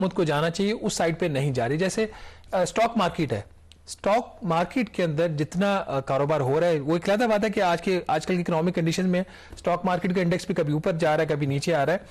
मुझ को जाना चाहिए उस साइड पे नहीं जा रही। जैसे स्टॉक मार्केट है, स्टॉक मार्केट के अंदर जितना कारोबार हो रहा है वो एक अलग बात है कि आजकल की इकोनॉमिक कंडीशन में स्टॉक मार्केट का इंडेक्स भी कभी ऊपर जा रहा है कभी नीचे आ रहा है।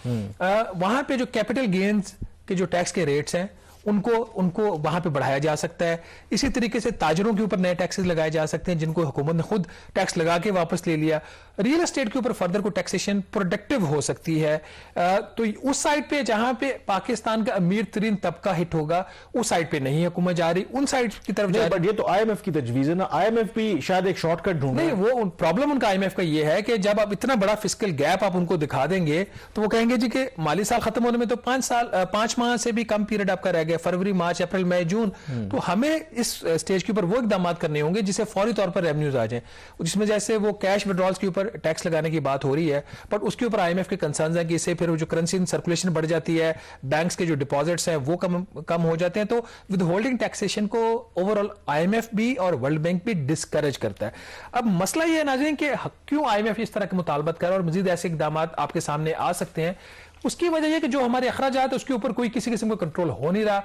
वहां पे जो कैपिटल गेन्स के जो टैक्स के रेट्स हैं उनको वहां पे बढ़ाया जा सकता है। इसी तरीके से ताजरों के ऊपर नए टैक्सेस लगाए जा सकते हैं जिनको हुकूमत ने खुद टैक्स लगा के वापस ले लिया। रियल एस्टेट के ऊपर फर्दर को टैक्सेशन प्रोडक्टिव हो सकती है। तो उस साइड पे जहां पे पाकिस्तान का अमीर तरीन तबका हिट होगा उस साइड पे नहीं हुकूमत जा रही, उन साइड की तरफ जा रही। ये तो IMF की तजवीज है ना, IMF भी शायद एक शॉर्टकट ढूंढ नहीं, वो प्रॉब्लम उनका IMF का ये है कि जब आप इतना बड़ा फिस्कल गैप आप उनको दिखा देंगे तो वो कहेंगे जी कि माली साल खत्म होने में तो 5 माह से भी कम पीरियड आपका रह गया, फरवरी मार्च अप्रैल मई जून। तो हमें इस स्टेज के ऊपर वो इकदाम करने होंगे जिससे फौरी तौर पर रेवेन्यूज आ जाए, जिसमें जैसे वो कैश विड्रॉल्स के ऊपर टैक्स लगाने की बात हो रही है, बट उसके ऊपर IMF के कंसर्न्स हैं कि इससे फिर जो करेंसी सर्कुलेशन बढ़ जाती है, बैंक्स के जो डिपॉजिट्स हैं वो कम हो जाते हैं। तो विद होल्डिंग टैक्सेशन को ओवरऑल IMF भी और वर्ल्ड बैंक भी डिस्करेज करता है। अब मसला ये है नाज़रीन कि क्यों IMF इस तरह के मुतालबत कर रहा है और मजीद ऐसे इकदाम आपके सामने आ सकते हैं। उसकी वजह यह कि जो हमारे अखराजात है उसके ऊपर कोई किसी किस्म का कंट्रोल हो नहीं रहा।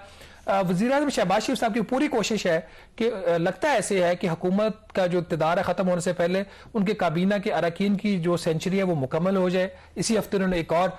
वज़ीर-ए-आज़म शहबाज शरीफ साहब की पूरी कोशिश है कि लगता ऐसे है कि हुकूमत का जो इक़्तिदार है ख़त्म होने से पहले उनके काबीना के अरकान की जो सेंचुरी है वो मुकम्मल हो जाए। इसी हफ्ते उन्होंने एक और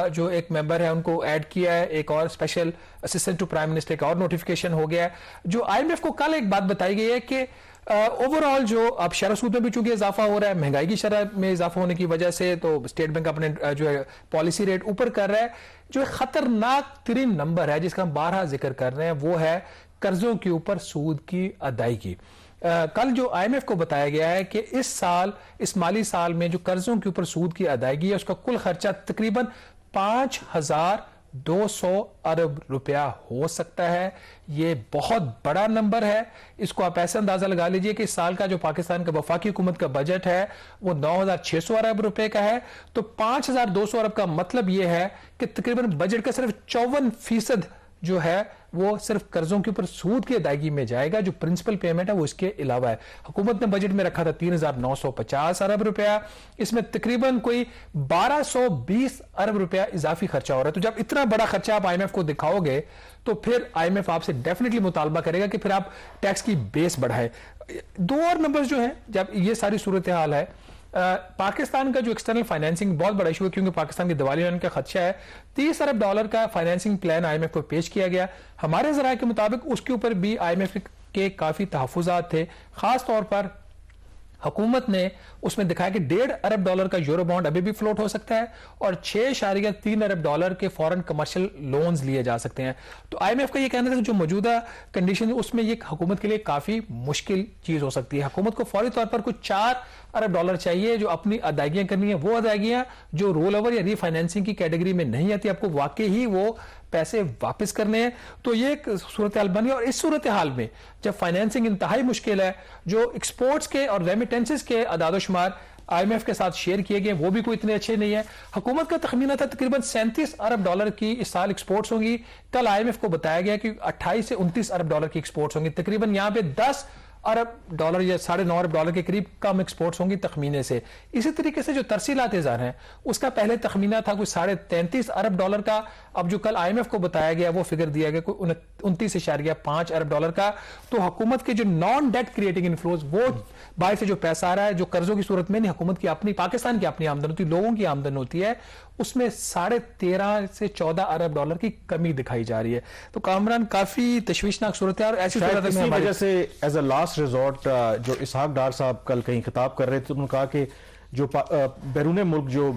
जो एक मेंबर है उनको ऐड किया है, एक और special assistant to prime minister का और नोटिफिकेशन हो गया है। जो IMF को कल एक बात बताई गई है कि ओवरऑल जो अब शरह सूद में भी चूंकि इजाफा हो रहा है, महंगाई की शरह में इजाफा होने की वजह से तो स्टेट बैंक अपने जो है पॉलिसी रेट ऊपर कर रहा है। जो खतरनाक तरीन नंबर है जिसका हम 12 जिक्र कर रहे हैं वो है कर्जों के ऊपर सूद की अदायगी। कल जो IMF को बताया गया है कि इस माली साल में जो कर्जों के ऊपर सूद की अदायगी है उसका कुल खर्चा तकरीबन 5,200 अरब रुपया हो सकता है। ये बहुत बड़ा नंबर है। इसको आप ऐसा अंदाजा लगा लीजिए कि इस साल का जो पाकिस्तान का वफाकी हुकूमत का बजट है वो 9,600 अरब रुपए का है। तो 5,200 अरब का मतलब ये है कि तकरीबन बजट का सिर्फ 54% जो है वो सिर्फ कर्जों के ऊपर सूद की अदायगी में जाएगा। जो प्रिंसिपल पेमेंट है वो इसके अलावा है। हुकूमत ने बजट में रखा था 3,950 अरब रुपया, इसमें तकरीबन कोई 1,220 अरब रुपया इजाफी खर्चा हो रहा है। तो जब इतना बड़ा खर्चा आप IMF को दिखाओगे तो फिर IMF आपसे डेफिनेटली मुतालबा करेगा कि फिर आप टैक्स की बेस बढ़ाए। दो और नंबर्स जो हैं, जब ये सारी सूरत हाल है, पाकिस्तान का जो एक्सटर्नल फाइनेंसिंग बहुत बड़ा इशू है क्योंकि पाकिस्तान की दिवालिया होने का खदशा है। 30 अरब डॉलर का फाइनेंसिंग प्लान IMF को पेश किया गया। हमारे ज़राए के मुताबिक उसके ऊपर भी IMF के काफी तहफ़्फ़ुज़ात थे। खास तौर पर हुकूमत ने उसमें दिखाया कि 1.5 अरब डॉलर का यूरो बॉन्ड अभी भी फ्लोट हो सकता है और 6.3 अरब डॉलर के फॉरेन कमर्शियल लोन्स लिए जा सकते हैं। तो IMF का ये कहना था कि जो मौजूदा कंडीशन है उसमें ये हुकूमत के लिए काफी मुश्किल चीज हो सकती है। हुकूमत को फौरी तौर पर कुछ 4 अरब डॉलर चाहिए जो अपनी अदायगियां करनी है, वो अदायगियां जो रोल ओवर या रीफाइनेंसिंग की कैटेगरी में नहीं आती, आपको वाकई ही वो पैसे वापस करने हैं। तो ये एक सूरत हाल बनी और इस सूरत हाल में जब फाइनेंसिंग इंतहाई मुश्किल है, जो एक्सपोर्ट्स के और रेमिटेंसेस के अदादोशुमार IMF के साथ शेयर किए गए वो भी कोई इतने अच्छे नहीं है। हुकूमत का तखमीना था तकरीबन 37 अरब डॉलर की इस साल एक्सपोर्ट्स होंगी। कल IMF को बताया गया कि 28 से 29 अरब डॉलर की एक्सपोर्ट्स होंगी। तकरीबन यहाँ पे 10 अरब डॉलर या 9.5 अरब डॉलर के करीब कम एक्सपोर्ट्स होंगी तखमीने से। इसी तरीके से जो तरसीलात इज़ार हैं उसका पहले तखमीना था कोई 33.5 अरब डॉलर का। अब जो कल IMF को बताया गया वो फिगर दिया गया कोई 29.5 अरब डॉलर का। तो हुकूमत के जो नॉन डेट क्रिएटिंग इनफ्लोज वो बाहर से जो पैसा आ रहा है जो कर्जों की सूरत में नहीं, हुकूमत की अपनी पाकिस्तान की अपनी आमदन होती है, लोगों की आमदन होती है, उसमें 13.5 से 14 अरब डॉलर की कमी दिखाई जा रही है। तो कामरान काफी तशवीशनाक सूरत है और ऐसी सूरत में वजह से एज अ लास्ट रिजॉर्ट जो इसहाक डार साहब कल कहीं खिताब कर रहे थे उन्होंने कहा कि जो बैरून मुल्क जो